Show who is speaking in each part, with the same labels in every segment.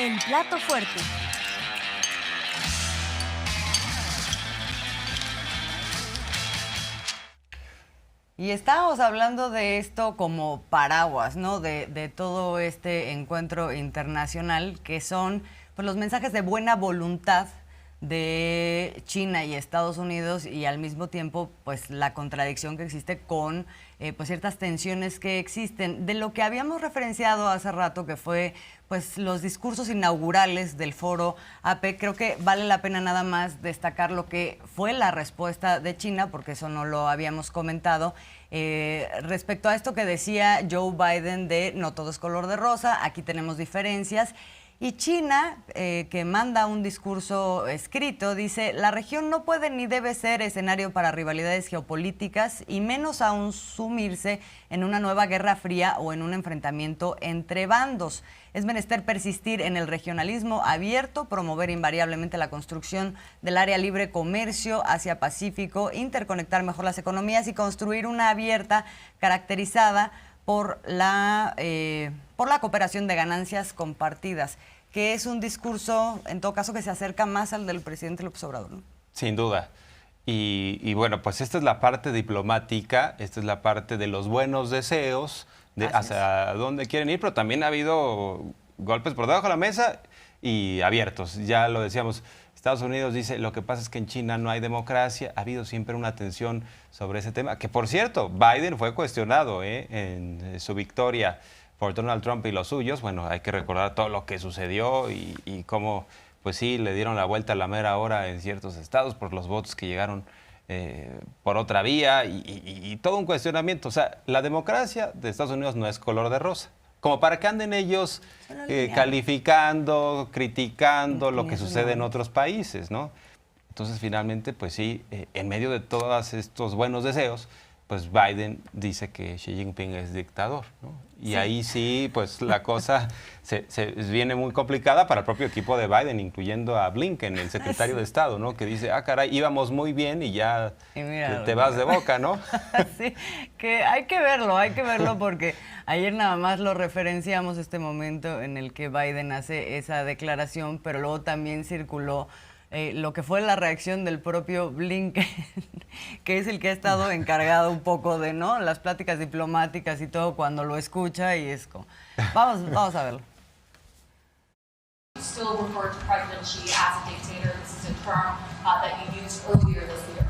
Speaker 1: El plato fuerte.
Speaker 2: Y estábamos hablando de esto como paraguas, ¿no? De todo este encuentro internacional, que son pues, los mensajes de buena voluntad de China y Estados Unidos, y al mismo tiempo pues la contradicción que existe con pues ciertas tensiones que existen. De lo que habíamos referenciado hace rato, que fue pues los discursos inaugurales del foro APEC, creo que vale la pena nada más destacar lo que fue la respuesta de China, porque eso no lo habíamos comentado, respecto a esto que decía Joe Biden de no todo es color de rosa, aquí tenemos diferencias. Y China, que manda un discurso escrito, dice: la región no puede ni debe ser escenario para rivalidades geopolíticas y menos aún sumirse en una nueva guerra fría o en un enfrentamiento entre bandos. Es menester persistir en el regionalismo abierto, promover invariablemente la construcción del área libre comercio Asia-Pacífico, interconectar mejor las economías y construir una abierta caracterizada por la cooperación de ganancias compartidas, que es un discurso, en todo caso, que se acerca más al del presidente López Obrador, ¿no?
Speaker 3: Sin duda. Y bueno, pues esta es la parte diplomática, esta es la parte de los buenos deseos, de hacia dónde quieren ir, pero también ha habido golpes por debajo de la mesa y abiertos. Ya lo decíamos, Estados Unidos dice, lo que pasa es que en China no hay democracia. Ha habido siempre una tensión sobre ese tema, que por cierto, Biden fue cuestionado en su victoria por Donald Trump y los suyos. Bueno, hay que recordar todo lo que sucedió y cómo, pues sí, le dieron la vuelta a la mera hora en ciertos estados por los votos que llegaron por otra vía y todo un cuestionamiento. O sea, la democracia de Estados Unidos no es color de rosa. Como para que anden ellos calificando, criticando lo que sucede en otros países, ¿no? Entonces, finalmente, pues sí, en medio de todos estos buenos deseos, pues Biden dice que Xi Jinping es dictador, ¿no? Y ahí sí, pues la cosa se viene muy complicada para el propio equipo de Biden, incluyendo a Blinken, el secretario de Estado, ¿no? Que dice, caray, íbamos muy bien y ya te vas de boca, ¿no?
Speaker 2: Sí, que hay que verlo porque ayer nada más lo referenciamos, este momento en el que Biden hace esa declaración, pero luego también circuló lo que fue la reacción del propio Blinken, que es el que ha estado encargado un poco de, ¿no?, las pláticas diplomáticas y todo, cuando lo escucha, y es como... Vamos a verlo.
Speaker 4: Still refer to President Xi as a dictator. This is a term that you used earlier this year.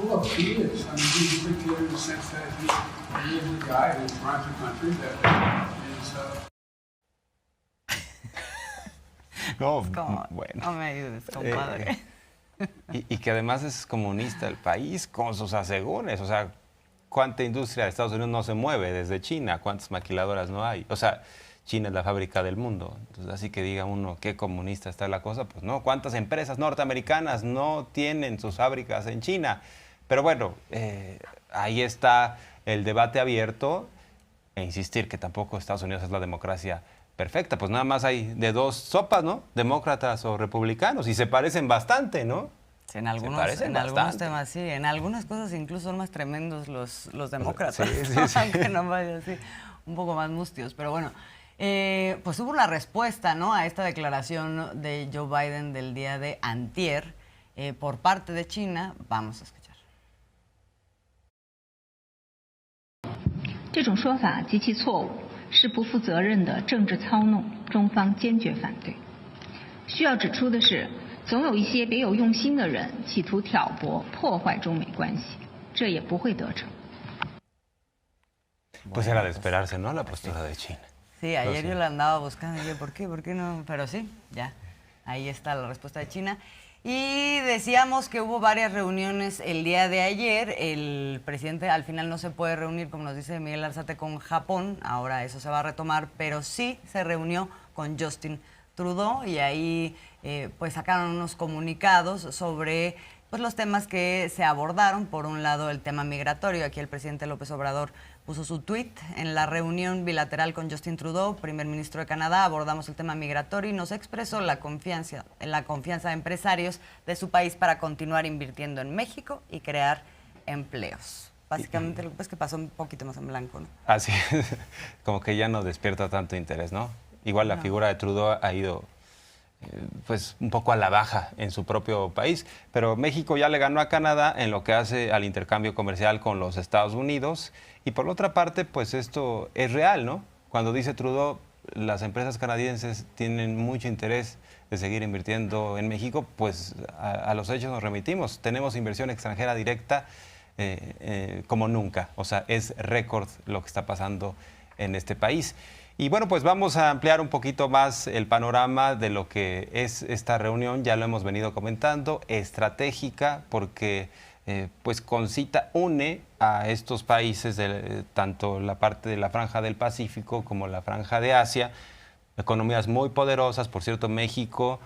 Speaker 5: Well, he is. I mean, he's a dictator in the sense that he is a guy who runs a country that is...
Speaker 3: No,
Speaker 2: bueno. No me ayudes, compadre.
Speaker 3: Y que además es comunista el país con sus asegúnes. O sea, ¿cuánta industria de Estados Unidos no se mueve desde China? ¿Cuántas maquiladoras no hay? O sea, China es la fábrica del mundo. Entonces, así que diga uno, ¿qué comunista está la cosa? Pues no, ¿cuántas empresas norteamericanas no tienen sus fábricas en China? Pero bueno, ahí está el debate abierto e insistir que tampoco Estados Unidos es la democracia perfecta. Pues nada más hay de dos sopas, ¿no? Demócratas o republicanos, y se parecen bastante, ¿no?
Speaker 2: Sí, en algunos temas sí, en algunas cosas incluso son más tremendos los demócratas, sí. Aunque no vaya así, un poco más mustios, pero bueno. Pues hubo una respuesta, ¿no?, a esta declaración de Joe Biden del día de antier por parte de China. Vamos a escuchar.
Speaker 6: 这种说法极其错误，是不负责任的政治操弄，中方坚决反对。需要指出的是，总有一些别有用心的人企图挑拨、破坏中美关系，这也不会得逞。
Speaker 3: Pues era de esperarse, ¿no?, la postura de China.
Speaker 2: Sí, ayer yo la andaba buscando y yo, ¿por qué no? Pero sí, ya, ahí está la respuesta de China. Y decíamos que hubo varias reuniones el día de ayer. El presidente al final no se puede reunir, como nos dice Miguel Arzate, con Japón. Ahora eso se va a retomar, pero sí se reunió con Justin Trudeau y ahí pues sacaron unos comunicados sobre pues los temas que se abordaron. Por un lado, el tema migratorio. Aquí el presidente López Obrador puso su tuit: en la reunión bilateral con Justin Trudeau, primer ministro de Canadá, abordamos el tema migratorio y nos expresó la confianza de empresarios de su país para continuar invirtiendo en México y crear empleos. Básicamente lo que pasa es que pasó un poquito más en blanco, ¿no?
Speaker 3: Así es, como que ya no despierta tanto interés, ¿no? Igual la figura de Trudeau ha ido pues un poco a la baja en su propio país. Pero México ya le ganó a Canadá en lo que hace al intercambio comercial con los Estados Unidos. Y por otra parte, pues esto es real, ¿no? Cuando dice Trudeau, las empresas canadienses tienen mucho interés de seguir invirtiendo en México, pues a los hechos nos remitimos. Tenemos inversión extranjera directa como nunca. O sea, es récord lo que está pasando en este país. Y bueno, pues vamos a ampliar un poquito más el panorama de lo que es esta reunión. Ya lo hemos venido comentando, estratégica, porque pues CONCITA une a estos países, tanto la parte de la franja del Pacífico como la franja de Asia, economías muy poderosas. Por cierto, México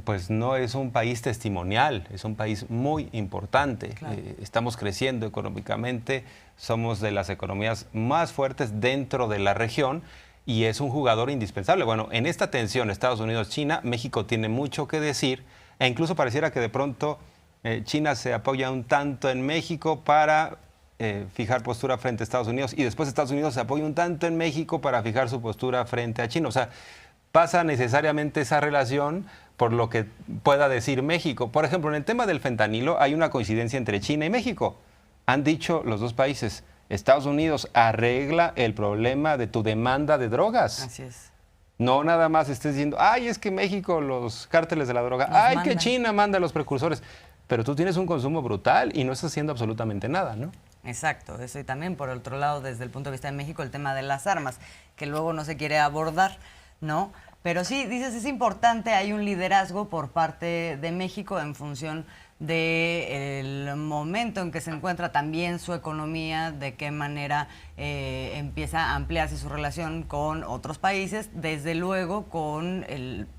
Speaker 3: pues no es un país testimonial, es un país muy importante. Claro. Estamos creciendo económicamente, somos de las economías más fuertes dentro de la región y es un jugador indispensable. Bueno, en esta tensión Estados Unidos-China, México tiene mucho que decir e incluso pareciera que de pronto China se apoya un tanto en México para fijar postura frente a Estados Unidos y después Estados Unidos se apoya un tanto en México para fijar su postura frente a China. O sea, pasa necesariamente esa relación por lo que pueda decir México. Por ejemplo, en el tema del fentanilo hay una coincidencia entre China y México. Han dicho los dos países, Estados Unidos arregla el problema de tu demanda de drogas.
Speaker 2: Así es.
Speaker 3: No nada más estés diciendo, ay, es que México, los cárteles de la droga, ay, que China manda los precursores. Pero tú tienes un consumo brutal y no estás haciendo absolutamente nada, ¿no?
Speaker 2: Exacto, eso. Y también por otro lado, desde el punto de vista de México, el tema de las armas, que luego no se quiere abordar, ¿no? Pero sí, dices, es importante, hay un liderazgo por parte de México en función del momento en que se encuentra también su economía, de qué manera empieza a ampliarse su relación con otros países, desde luego con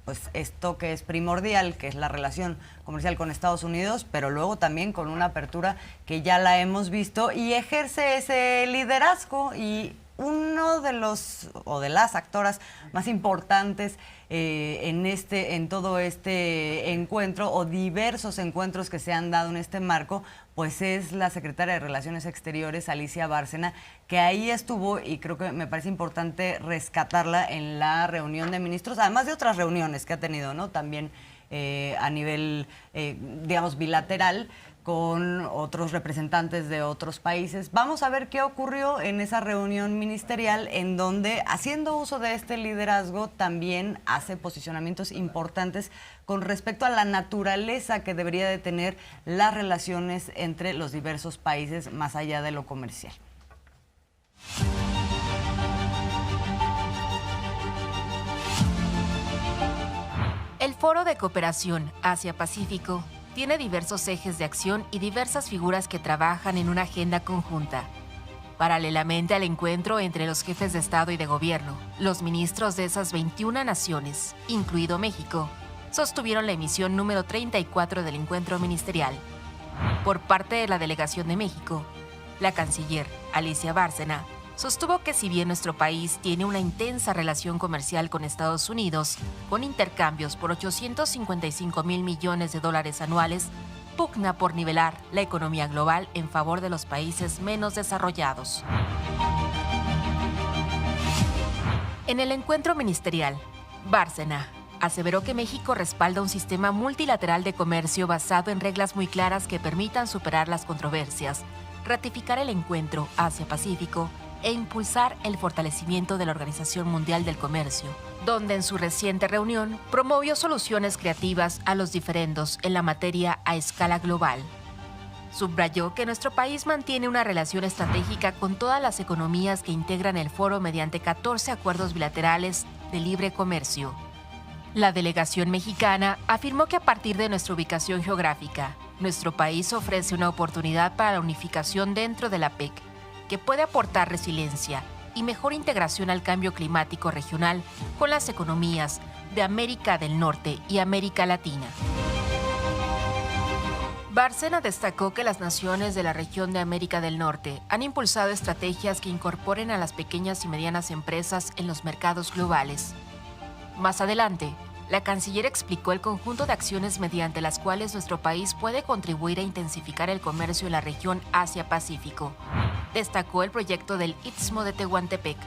Speaker 2: pues esto que es primordial, que es la relación comercial con Estados Unidos, pero luego también con una apertura que ya la hemos visto y ejerce ese liderazgo. Y uno de los o de las actoras más importantes en todo este encuentro o diversos encuentros que se han dado en este marco, pues es la secretaria de Relaciones Exteriores, Alicia Bárcena, que ahí estuvo y creo que me parece importante rescatarla en la reunión de ministros, además de otras reuniones que ha tenido, ¿no? También a nivel, digamos, bilateral, con otros representantes de otros países. Vamos a ver qué ocurrió en esa reunión ministerial en donde, haciendo uso de este liderazgo, también hace posicionamientos importantes con respecto a la naturaleza que debería de tener las relaciones entre los diversos países más allá de lo comercial.
Speaker 1: El Foro de Cooperación Asia-Pacífico tiene diversos ejes de acción y diversas figuras que trabajan en una agenda conjunta. Paralelamente al encuentro entre los jefes de Estado y de Gobierno, los ministros de esas 21 naciones, incluido México, sostuvieron la emisión número 34 del encuentro ministerial. Por parte de la delegación de México, la canciller Alicia Bárcena sostuvo que si bien nuestro país tiene una intensa relación comercial con Estados Unidos, con intercambios por $855 mil millones de dólares anuales, pugna por nivelar la economía global en favor de los países menos desarrollados. En el encuentro ministerial, Bárcena aseveró que México respalda un sistema multilateral de comercio basado en reglas muy claras que permitan superar las controversias, ratificar el encuentro Asia-Pacífico e impulsar el fortalecimiento de la Organización Mundial del Comercio, donde en su reciente reunión promovió soluciones creativas a los diferendos en la materia a escala global. Subrayó que nuestro país mantiene una relación estratégica con todas las economías que integran el foro mediante 14 acuerdos bilaterales de libre comercio. La delegación mexicana afirmó que a partir de nuestra ubicación geográfica, nuestro país ofrece una oportunidad para la unificación dentro de la PEC, que puede aportar resiliencia y mejor integración al cambio climático regional con las economías de América del Norte y América Latina. Bárcena destacó que las naciones de la región de América del Norte han impulsado estrategias que incorporen a las pequeñas y medianas empresas en los mercados globales. Más adelante, la canciller explicó el conjunto de acciones mediante las cuales nuestro país puede contribuir a intensificar el comercio en la región Asia-Pacífico. Destacó el proyecto del Istmo de Tehuantepec,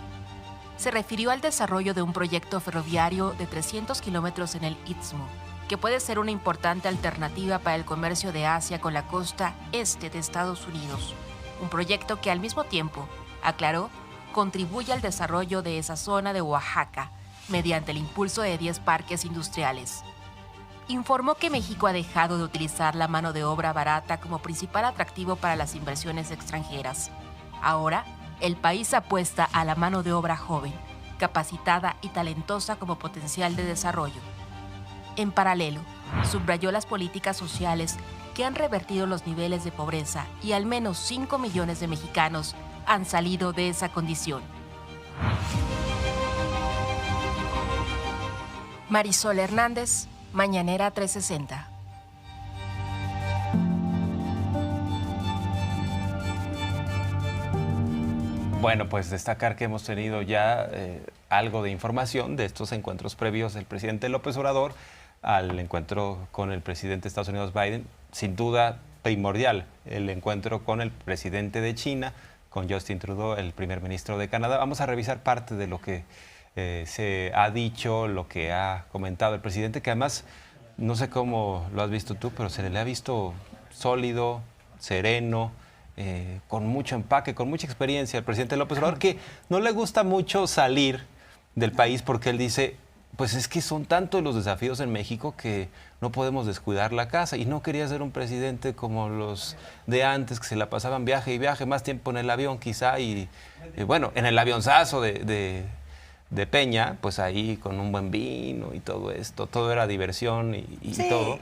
Speaker 1: se refirió al desarrollo de un proyecto ferroviario de 300 kilómetros en el Istmo, que puede ser una importante alternativa para el comercio de Asia con la costa este de Estados Unidos. Un proyecto que al mismo tiempo, aclaró, contribuye al desarrollo de esa zona de Oaxaca mediante el impulso de 10 parques industriales. Informó que México ha dejado de utilizar la mano de obra barata como principal atractivo para las inversiones extranjeras. Ahora, el país apuesta a la mano de obra joven, capacitada y talentosa como potencial de desarrollo. En paralelo, subrayó las políticas sociales que han revertido los niveles de pobreza y al menos 5 millones de mexicanos han salido de esa condición. Marisol Hernández, Mañanera 360.
Speaker 3: Bueno, pues destacar que hemos tenido ya algo de información de estos encuentros previos del presidente López Obrador al encuentro con el presidente de Estados Unidos, Biden. Sin duda primordial el encuentro con el presidente de China, con Justin Trudeau, el primer ministro de Canadá. Vamos a revisar parte de lo que se ha dicho, lo que ha comentado el presidente, que además, no sé cómo lo has visto tú, pero se le ha visto sólido, sereno, con mucho empaque, con mucha experiencia al presidente López Obrador, que no le gusta mucho salir del país porque él dice, pues es que son tantos los desafíos en México que no podemos descuidar la casa, y no quería ser un presidente como los de antes, que se la pasaban viaje y viaje, más tiempo en el avión quizá, y bueno, en el avionzazo de Peña, pues ahí con un buen vino y todo esto, todo era diversión y
Speaker 2: sí.
Speaker 3: todo.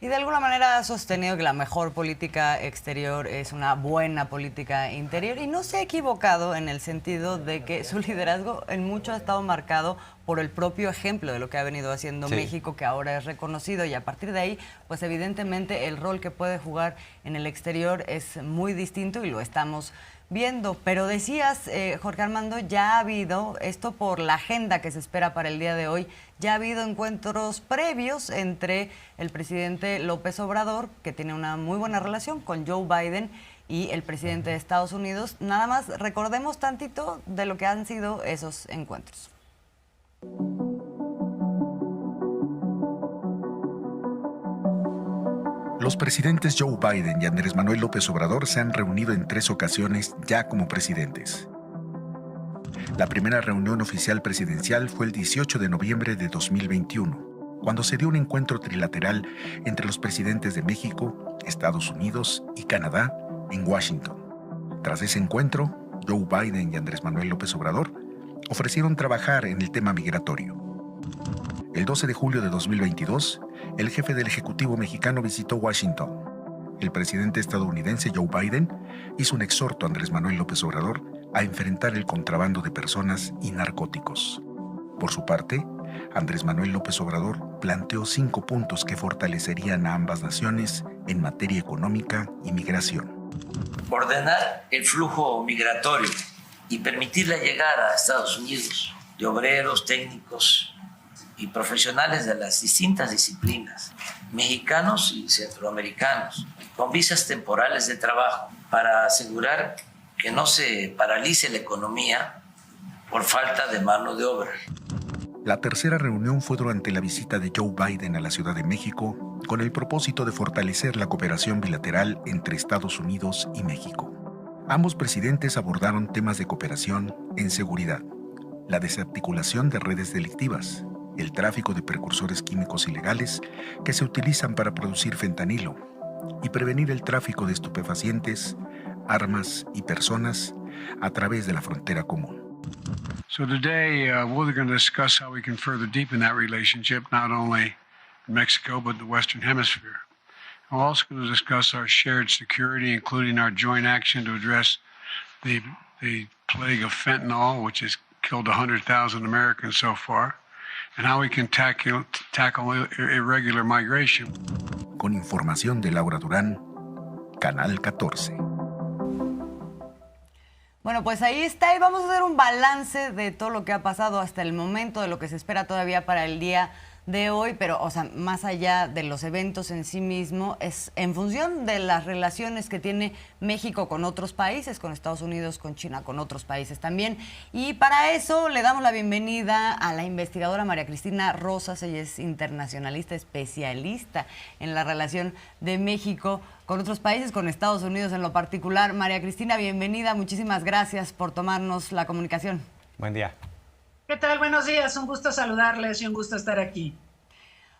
Speaker 2: Y de alguna manera ha sostenido que la mejor política exterior es una buena política interior, y no se ha equivocado en el sentido de que su liderazgo en mucho ha estado marcado por el propio ejemplo de lo que ha venido haciendo México, que ahora es reconocido, y a partir de ahí, pues evidentemente el rol que puede jugar en el exterior es muy distinto y lo estamos viendo. Pero decías, Jorge Armando, ya ha habido, esto por la agenda que se espera para el día de hoy, ya ha habido encuentros previos entre el presidente López Obrador, que tiene una muy buena relación con Joe Biden, y el presidente de Estados Unidos. Nada más recordemos tantito de lo que han sido esos encuentros.
Speaker 7: Los presidentes Joe Biden y Andrés Manuel López Obrador se han reunido en 3 ocasiones ya como presidentes. La primera reunión oficial presidencial fue el 18 de noviembre de 2021, cuando se dio un encuentro trilateral entre los presidentes de México, Estados Unidos y Canadá en Washington. Tras ese encuentro, Joe Biden y Andrés Manuel López Obrador ofrecieron trabajar en el tema migratorio. El 12 de julio de 2022, el jefe del Ejecutivo mexicano visitó Washington. El presidente estadounidense Joe Biden hizo un exhorto a Andrés Manuel López Obrador a enfrentar el contrabando de personas y narcóticos. Por su parte, Andrés Manuel López Obrador planteó 5 puntos que fortalecerían a ambas naciones en materia económica y migración.
Speaker 8: Ordenar el flujo migratorio y permitir la llegada a Estados Unidos de obreros, técnicos y profesionales de las distintas disciplinas, mexicanos y centroamericanos, con visas temporales de trabajo, para asegurar que no se paralice la economía por falta de mano de obra.
Speaker 7: La tercera reunión fue durante la visita de Joe Biden a la Ciudad de México, con el propósito de fortalecer la cooperación bilateral entre Estados Unidos y México. Ambos presidentes abordaron temas de cooperación en seguridad, la desarticulación de redes delictivas, el tráfico de precursores químicos ilegales que se utilizan para producir fentanilo, y prevenir el tráfico de estupefacientes, armas y personas a través de la frontera común.
Speaker 5: So today, we're going to discuss how we can further deepen that relationship, not only in Mexico, but the Western Hemisphere. We're also going to discuss our shared security, including our joint action to address the plague of fentanyl, which has killed 100,000 Americans so far, and how we can tackle irregular migration.
Speaker 7: Con información de Laura Durán, Canal 14.
Speaker 2: Bueno, pues ahí está, y vamos a hacer un balance de todo lo que ha pasado hasta el momento, de lo que se espera todavía para el día de hoy, pero, o sea, más allá de los eventos en sí mismo, es en función de las relaciones que tiene México con otros países, con Estados Unidos, con China, con otros países también. Y para eso le damos la bienvenida a la investigadora María Cristina Rosas. Ella es internacionalista, especialista en la relación de México con otros países, con Estados Unidos en lo particular. María Cristina, bienvenida. Muchísimas gracias por tomarnos la comunicación.
Speaker 3: Buen día.
Speaker 9: ¿Qué tal? Buenos días, un gusto saludarles y un gusto estar aquí.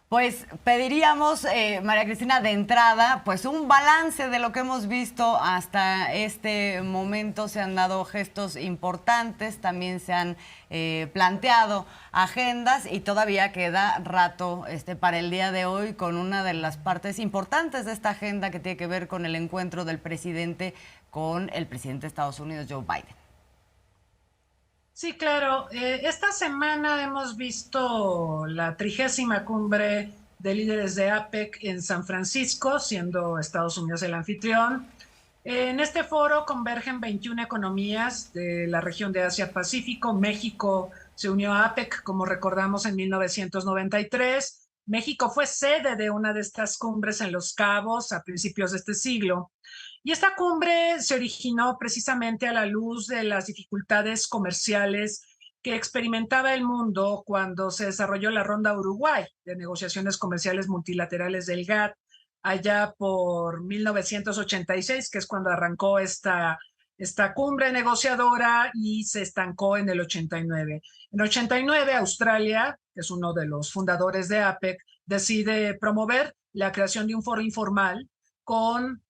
Speaker 2: Pues pediríamos, María Cristina, de entrada, pues un balance de lo que hemos visto hasta este momento. Se han dado gestos importantes, también se han planteado agendas y todavía queda rato para el día de hoy con una de las partes importantes de esta agenda que tiene que ver con el encuentro del presidente con el presidente de Estados Unidos, Joe Biden.
Speaker 9: Sí, claro. Esta semana hemos visto la 30ª cumbre de líderes de APEC en San Francisco, siendo Estados Unidos el anfitrión. En este foro convergen 21 economías de la región de Asia-Pacífico. México se unió a APEC, como recordamos, en 1993. México fue sede de una de estas cumbres en Los Cabos a principios de este siglo. Y esta cumbre se originó precisamente a la luz de las dificultades comerciales que experimentaba el mundo cuando se desarrolló la Ronda Uruguay de negociaciones comerciales multilaterales del GATT, allá por 1986, que es cuando arrancó esta cumbre negociadora y se estancó en el 89. En el 89, Australia, que es uno de los fundadores de APEC, decide promover la creación de un foro informal con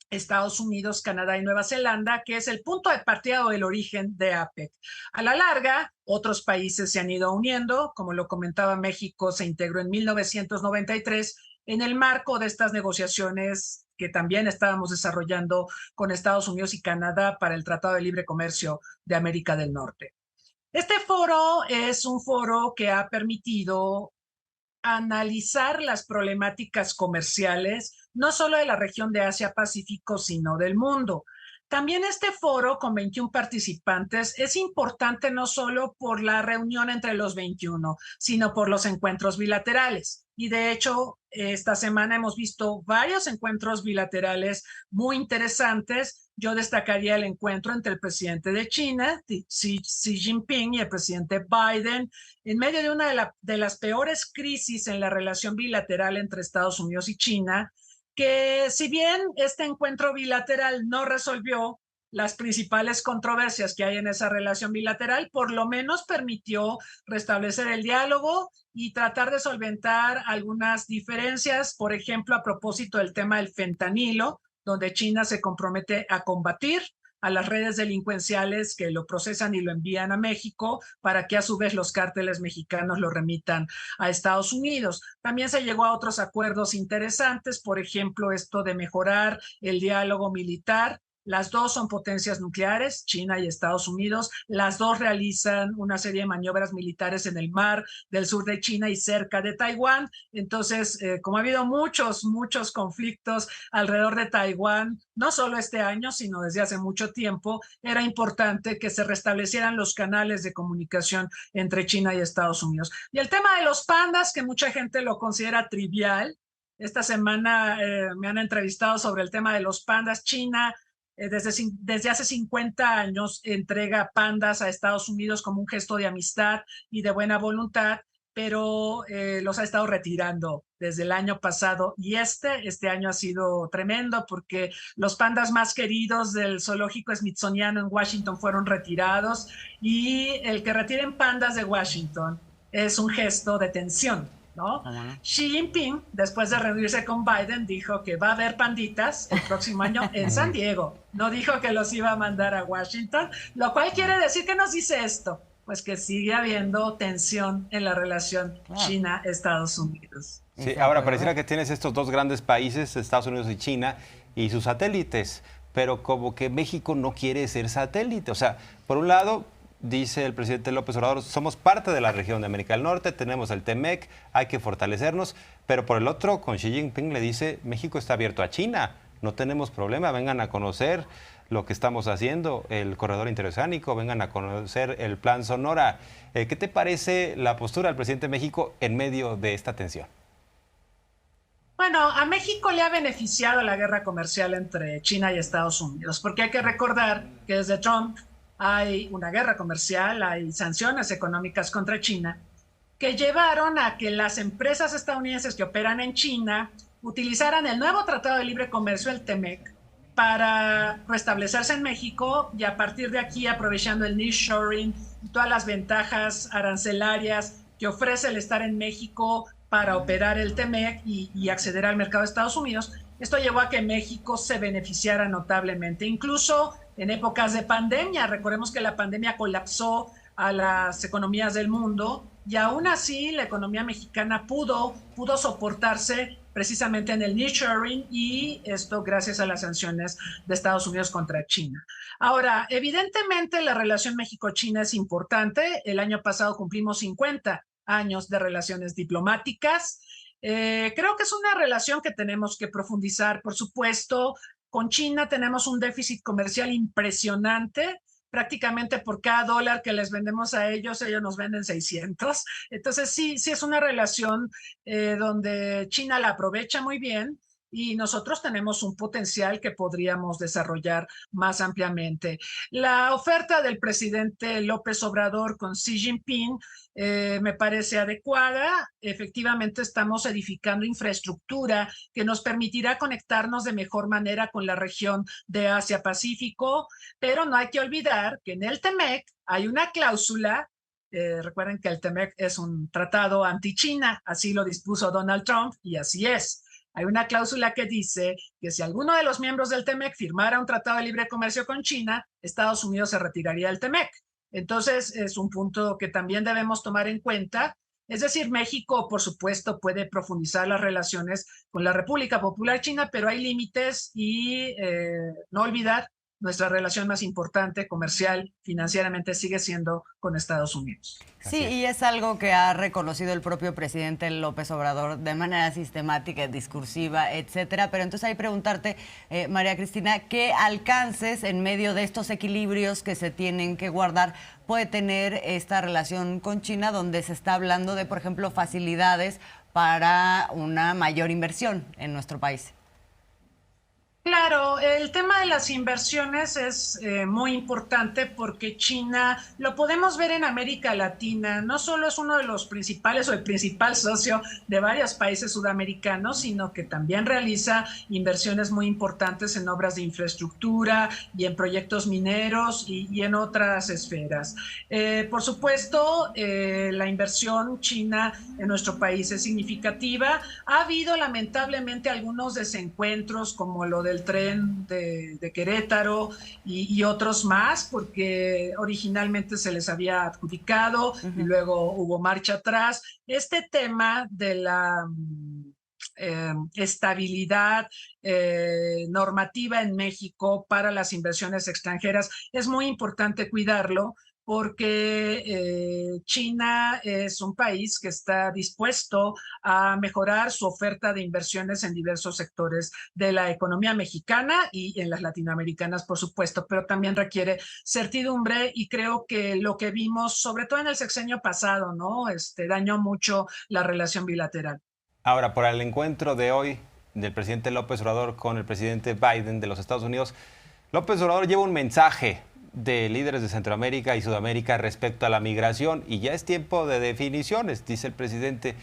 Speaker 9: Estados Unidos, Canadá y Nueva Zelanda, que es el punto de partida o el origen de APEC. A la larga, otros países se han ido uniendo, como lo comentaba, México se integró en 1993 en el marco de estas negociaciones que también estábamos desarrollando con Estados Unidos y Canadá para el Tratado de Libre Comercio de América del Norte. Este foro es un foro que ha permitido analizar las problemáticas comerciales, no solo de la región de Asia-Pacífico, sino del mundo. También este foro con 21 participantes es importante no solo por la reunión entre los 21, sino por los encuentros bilaterales. Y de hecho, esta semana hemos visto varios encuentros bilaterales muy interesantes. Yo destacaría el encuentro entre el presidente de China, Xi Jinping, y el presidente Biden, en medio de una de las peores crisis en la relación bilateral entre Estados Unidos y China, que si bien este encuentro bilateral no resolvió las principales controversias que hay en esa relación bilateral, por lo menos permitió restablecer el diálogo y tratar de solventar algunas diferencias, por ejemplo, a propósito del tema del fentanilo, donde China se compromete a combatir a las redes delincuenciales que lo procesan y lo envían a México para que a su vez los cárteles mexicanos lo remitan a Estados Unidos. También se llegó a otros acuerdos interesantes, por ejemplo, esto de mejorar el diálogo militar. Las dos son potencias nucleares, China y Estados Unidos. Las dos realizan una serie de maniobras militares en el mar del sur de China y cerca de Taiwán. Entonces, como ha habido muchos conflictos alrededor de Taiwán, no solo este año, sino desde hace mucho tiempo, era importante que se restablecieran los canales de comunicación entre China y Estados Unidos. Y el tema de los pandas, que mucha gente lo considera trivial. Esta semana me han entrevistado sobre el tema de los pandas. China desde hace 50 años entrega pandas a Estados Unidos como un gesto de amistad y de buena voluntad, pero los ha estado retirando desde el año pasado. Y este año ha sido tremendo porque los pandas más queridos del zoológico smithsoniano en Washington fueron retirados, y el que retiren pandas de Washington es un gesto de tensión, ¿no? Xi Jinping, después de reunirse con Biden, dijo que va a haber panditas el próximo año en San Diego. No dijo que los iba a mandar a Washington, lo cual quiere decir, ¿qué nos dice esto? Pues que sigue habiendo tensión en la relación China-Estados Unidos.
Speaker 3: Sí, ahora pareciera que tienes estos dos grandes países, Estados Unidos y China, y sus satélites, pero como que México no quiere ser satélite. O sea, por un lado, dice el presidente López Obrador, somos parte de la región de América del Norte, tenemos el TEMEC, hay que fortalecernos, pero por el otro, con Xi Jinping le dice, México está abierto a China, no tenemos problema, vengan a conocer lo que estamos haciendo, el corredor interoceánico, vengan a conocer el Plan Sonora. ¿Qué te parece la postura del presidente de México en medio de esta tensión?
Speaker 9: Bueno, a México le ha beneficiado la guerra comercial entre China y Estados Unidos, porque hay que recordar que desde Trump hay una guerra comercial, hay sanciones económicas contra China, que llevaron a que las empresas estadounidenses que operan en China utilizaran el nuevo Tratado de Libre Comercio, el TEMEC, para restablecerse en México y a partir de aquí, aprovechando el nearshoring y todas las ventajas arancelarias que ofrece el estar en México para operar el TEMEC y acceder al mercado de Estados Unidos, esto llevó a que México se beneficiara notablemente, incluso en épocas de pandemia. Recordemos que la pandemia colapsó a las economías del mundo y aún así la economía mexicana pudo soportarse precisamente en el nearshoring y esto gracias a las sanciones de Estados Unidos contra China. Ahora, evidentemente la relación México-China es importante. El año pasado cumplimos 50 años de relaciones diplomáticas. Creo que es una relación que tenemos que profundizar, por supuesto. Con China tenemos un déficit comercial impresionante. Prácticamente por cada dólar que les vendemos a ellos nos venden 600. Entonces sí es una relación donde China la aprovecha muy bien y nosotros tenemos un potencial que podríamos desarrollar más ampliamente. La oferta del presidente López Obrador con Xi Jinping me parece adecuada. Efectivamente estamos edificando infraestructura que nos permitirá conectarnos de mejor manera con la región de Asia-Pacífico, pero no hay que olvidar que en el TEMEC hay una cláusula. Recuerden que el TEMEC es un tratado anti-China, así lo dispuso Donald Trump y así es. Hay una cláusula que dice que si alguno de los miembros del TEMEC firmara un tratado de libre comercio con China, Estados Unidos se retiraría del TEMEC. Entonces, es un punto que también debemos tomar en cuenta. Es decir, México, por supuesto, puede profundizar las relaciones con la República Popular China, pero hay límites y no olvidar, nuestra relación más importante, comercial, financieramente, sigue siendo con Estados Unidos.
Speaker 2: Sí, y es algo que ha reconocido el propio presidente López Obrador de manera sistemática, discursiva, etcétera. Pero entonces hay que preguntarte, María Cristina, ¿qué alcances en medio de estos equilibrios que se tienen que guardar puede tener esta relación con China, donde se está hablando de, por ejemplo, facilidades para una mayor inversión en nuestro país?
Speaker 9: Claro, el tema de las inversiones es muy importante porque China, lo podemos ver en América Latina, no solo es uno de los principales o el principal socio de varios países sudamericanos, sino que también realiza inversiones muy importantes en obras de infraestructura y en proyectos mineros y en otras esferas. Por supuesto, la inversión china en nuestro país es significativa. Ha habido lamentablemente algunos desencuentros como lo del tren de Querétaro y otros más, porque originalmente se les había adjudicado y luego hubo marcha atrás. Este tema de la estabilidad normativa en México para las inversiones extranjeras es muy importante cuidarlo, porque China es un país que está dispuesto a mejorar su oferta de inversiones en diversos sectores de la economía mexicana y en las latinoamericanas, por supuesto, pero también requiere certidumbre y creo que lo que vimos, sobre todo en el sexenio pasado, ¿no? Dañó mucho la relación bilateral.
Speaker 3: Ahora, por el encuentro de hoy del presidente López Obrador con el presidente Biden de los Estados Unidos, López Obrador lleva un mensaje de líderes de Centroamérica y Sudamérica respecto a la migración y ya es tiempo de definiciones, dice el presidente.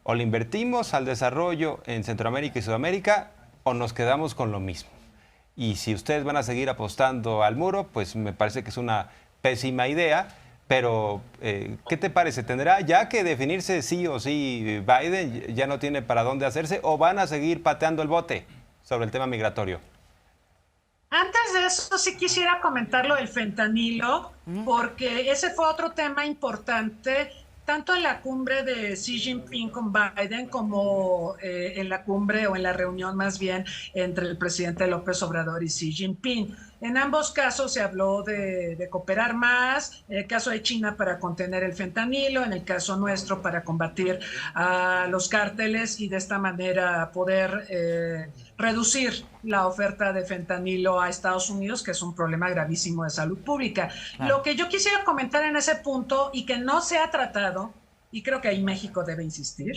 Speaker 3: O le invertimos al desarrollo en Centroamérica y Sudamérica o nos quedamos con lo mismo. Y si ustedes van a seguir apostando al muro, pues me parece que es una pésima idea. Pero, ¿qué te parece? ¿Tendrá ya que definirse sí o sí Biden? ¿Ya no tiene para dónde hacerse? ¿O van a seguir pateando el bote sobre el tema migratorio?
Speaker 9: Antes de eso, sí quisiera comentar lo del fentanilo, porque ese fue otro tema importante, tanto en la cumbre de Xi Jinping con Biden como en la cumbre o en la reunión más bien entre el presidente López Obrador y Xi Jinping. En ambos casos se habló de cooperar más, en el caso de China para contener el fentanilo, en el caso nuestro para combatir a los cárteles y de esta manera poder reducir la oferta de fentanilo a Estados Unidos, que es un problema gravísimo de salud pública. Claro. Lo que yo quisiera comentar en ese punto y que no se ha tratado, y creo que ahí México debe insistir,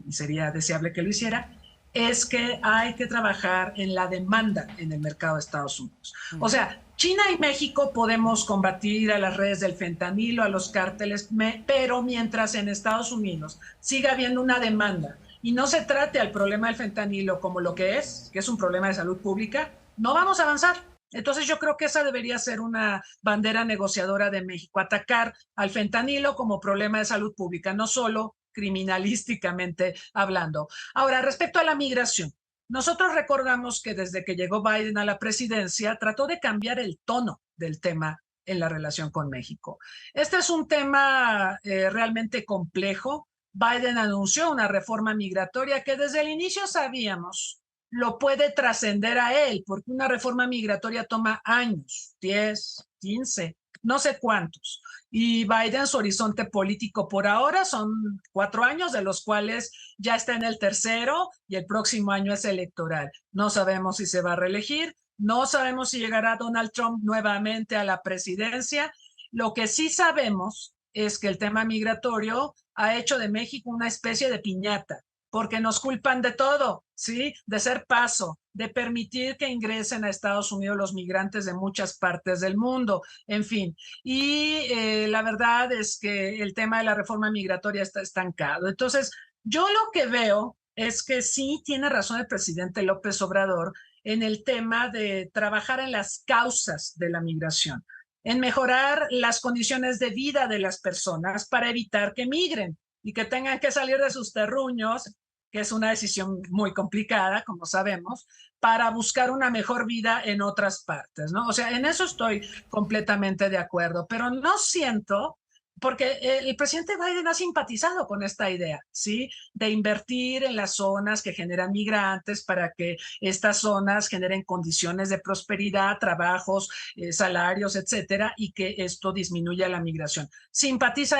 Speaker 9: y sería deseable que lo hiciera, es que hay que trabajar en la demanda en el mercado de Estados Unidos. O sea, China y México podemos combatir a las redes del fentanilo, a los cárteles, pero mientras en Estados Unidos siga habiendo una demanda y no se trate al problema del fentanilo como lo que es un problema de salud pública, no vamos a avanzar. Entonces yo creo que esa debería ser una bandera negociadora de México, atacar al fentanilo como problema de salud pública, no solo criminalísticamente hablando. Ahora, respecto a la migración, nosotros recordamos que desde que llegó Biden a la presidencia, trató de cambiar el tono del tema en la relación con México. Este es un tema realmente complejo. Biden anunció una reforma migratoria que desde el inicio sabíamos lo puede trascender a él, porque una reforma migratoria toma años, 10, 15, no sé cuántos. Y Biden, su horizonte político por ahora son 4 años, de los cuales ya está en el tercero y el próximo año es electoral. No sabemos si se va a reelegir, no sabemos si llegará Donald Trump nuevamente a la presidencia. Lo que sí sabemos es que el tema migratorio ha hecho de México una especie de piñata, porque nos culpan de todo, ¿sí? De ser paso, de permitir que ingresen a Estados Unidos los migrantes de muchas partes del mundo, en fin. Y la verdad es que el tema de la reforma migratoria está estancado. Entonces, yo lo que veo es que sí tiene razón el presidente López Obrador en el tema de trabajar en las causas de la migración, en mejorar las condiciones de vida de las personas para evitar que migren y que tengan que salir de sus terruños, que es una decisión muy complicada, como sabemos, para buscar una mejor vida en otras partes, ¿no? O sea, en eso estoy completamente de acuerdo, pero no siento, porque el presidente Biden ha simpatizado con esta idea, ¿sí? De invertir en las zonas que generan migrantes para que estas zonas generen condiciones de prosperidad, trabajos, salarios, etcétera, y que esto disminuya la migración. Simpatiza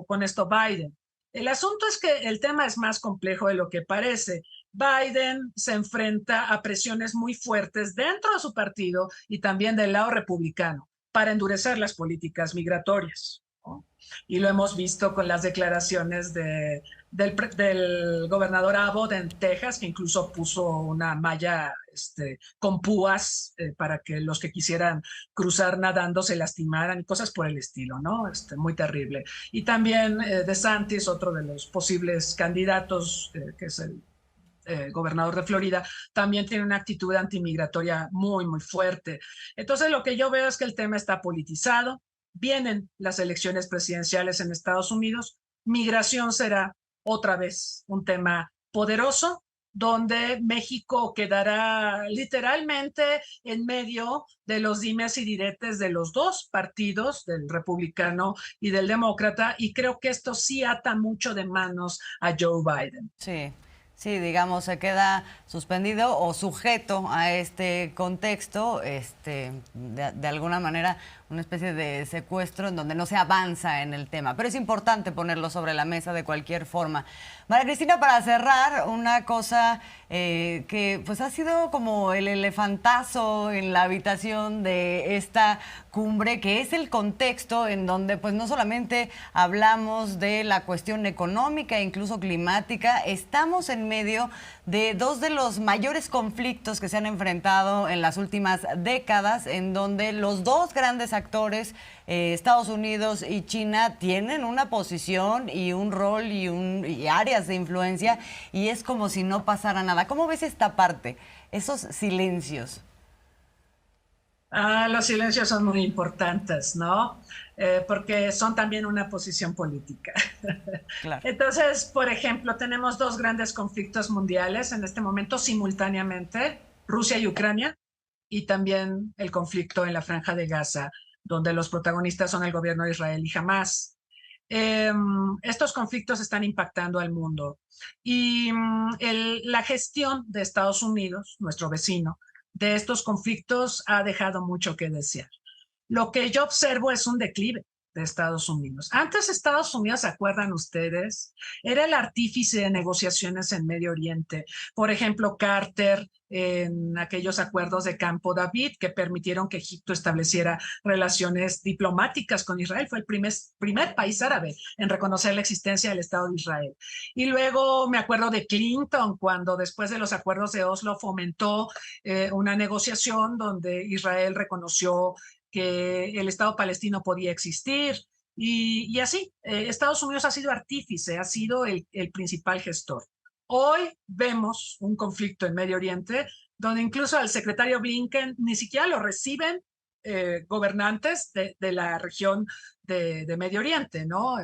Speaker 9: con esto Biden. El asunto es que el tema es más complejo de lo que parece. Biden se enfrenta a presiones muy fuertes dentro de su partido y también del lado republicano para endurecer las políticas migratorias, ¿no? Y lo hemos visto con las declaraciones del gobernador Abbott en Texas, que incluso puso una malla con púas para que los que quisieran cruzar nadando se lastimaran y cosas por el estilo, ¿no? Muy terrible. Y también DeSantis, otro de los posibles candidatos, que es el gobernador de Florida, también tiene una actitud antimigratoria muy, muy fuerte. Entonces, lo que yo veo es que el tema está politizado. Vienen las elecciones presidenciales en Estados Unidos. Migración será otra vez un tema poderoso, donde México quedará literalmente en medio de los dimes y diretes de los dos partidos, del republicano y del demócrata, y creo que esto sí ata mucho de manos a Joe Biden.
Speaker 2: Sí. Sí, digamos, se queda suspendido o sujeto a este contexto, de alguna manera, una especie de secuestro en donde no se avanza en el tema. Pero es importante ponerlo sobre la mesa de cualquier forma. María Cristina, para cerrar, una cosa que pues ha sido como el elefantazo en la habitación de esta cumbre, que es el contexto en donde pues no solamente hablamos de la cuestión económica e incluso climática, estamos en medio de dos de los mayores conflictos que se han enfrentado en las últimas décadas, en donde los dos grandes actores, Estados Unidos y China, tienen una posición y un rol y áreas de influencia, y es como si no pasara nada. ¿Cómo ves esta parte, esos silencios?
Speaker 9: Los silencios son muy importantes, ¿no? Porque son también una posición política. Claro. Entonces, por ejemplo, tenemos dos grandes conflictos mundiales en este momento simultáneamente, Rusia y Ucrania, y también el conflicto en la Franja de Gaza, donde los protagonistas son el gobierno de Israel y Hamás. Estos conflictos están impactando al mundo, y la gestión de Estados Unidos, nuestro vecino, de estos conflictos ha dejado mucho que desear. Lo que yo observo es un declive de Estados Unidos. Antes Estados Unidos, ¿se acuerdan ustedes? Era el artífice de negociaciones en Medio Oriente. Por ejemplo, Carter en aquellos acuerdos de Campo David que permitieron que Egipto estableciera relaciones diplomáticas con Israel. Fue el primer país árabe en reconocer la existencia del Estado de Israel. Y luego me acuerdo de Clinton, cuando después de los acuerdos de Oslo fomentó una negociación donde Israel reconoció que el Estado palestino podía existir y así. Estados Unidos ha sido artífice, ha sido el principal gestor. Hoy vemos un conflicto en Medio Oriente donde incluso al secretario Blinken ni siquiera lo reciben gobernantes de la región de Medio Oriente, ¿no?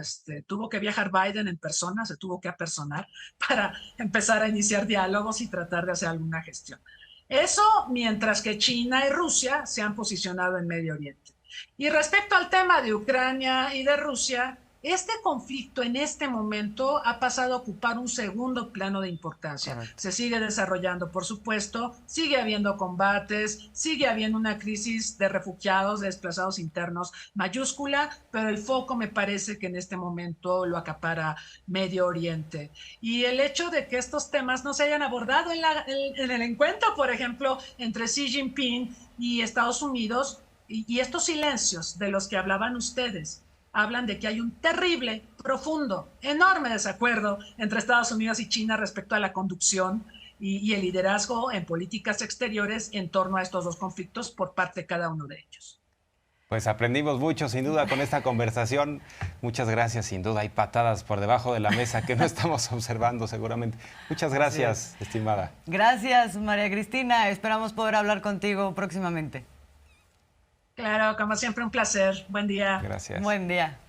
Speaker 9: Tuvo que viajar Biden en persona, se tuvo que apersonar para empezar a iniciar diálogos y tratar de hacer alguna gestión. Eso mientras que China y Rusia se han posicionado en Medio Oriente. Y respecto al tema de Ucrania y de Rusia, este conflicto en este momento ha pasado a ocupar un segundo plano de importancia. Correcto. Se sigue desarrollando, por supuesto, sigue habiendo combates, sigue habiendo una crisis de refugiados, de desplazados internos mayúscula, pero el foco me parece que en este momento lo acapara Medio Oriente. Y el hecho de que estos temas no se hayan abordado en el encuentro, por ejemplo, entre Xi Jinping y Estados Unidos, y estos silencios de los que hablaban ustedes, hablan de que hay un terrible, profundo, enorme desacuerdo entre Estados Unidos y China respecto a la conducción y el liderazgo en políticas exteriores en torno a estos dos conflictos por parte de cada uno de ellos.
Speaker 3: Pues aprendimos mucho, sin duda, con esta conversación. Muchas gracias, sin duda. Hay patadas por debajo de la mesa que no estamos observando seguramente. Muchas gracias, estimada.
Speaker 2: Gracias, María Cristina. Esperamos poder hablar contigo próximamente.
Speaker 9: Claro, como siempre, un placer. Buen día.
Speaker 3: Gracias.
Speaker 2: Buen día.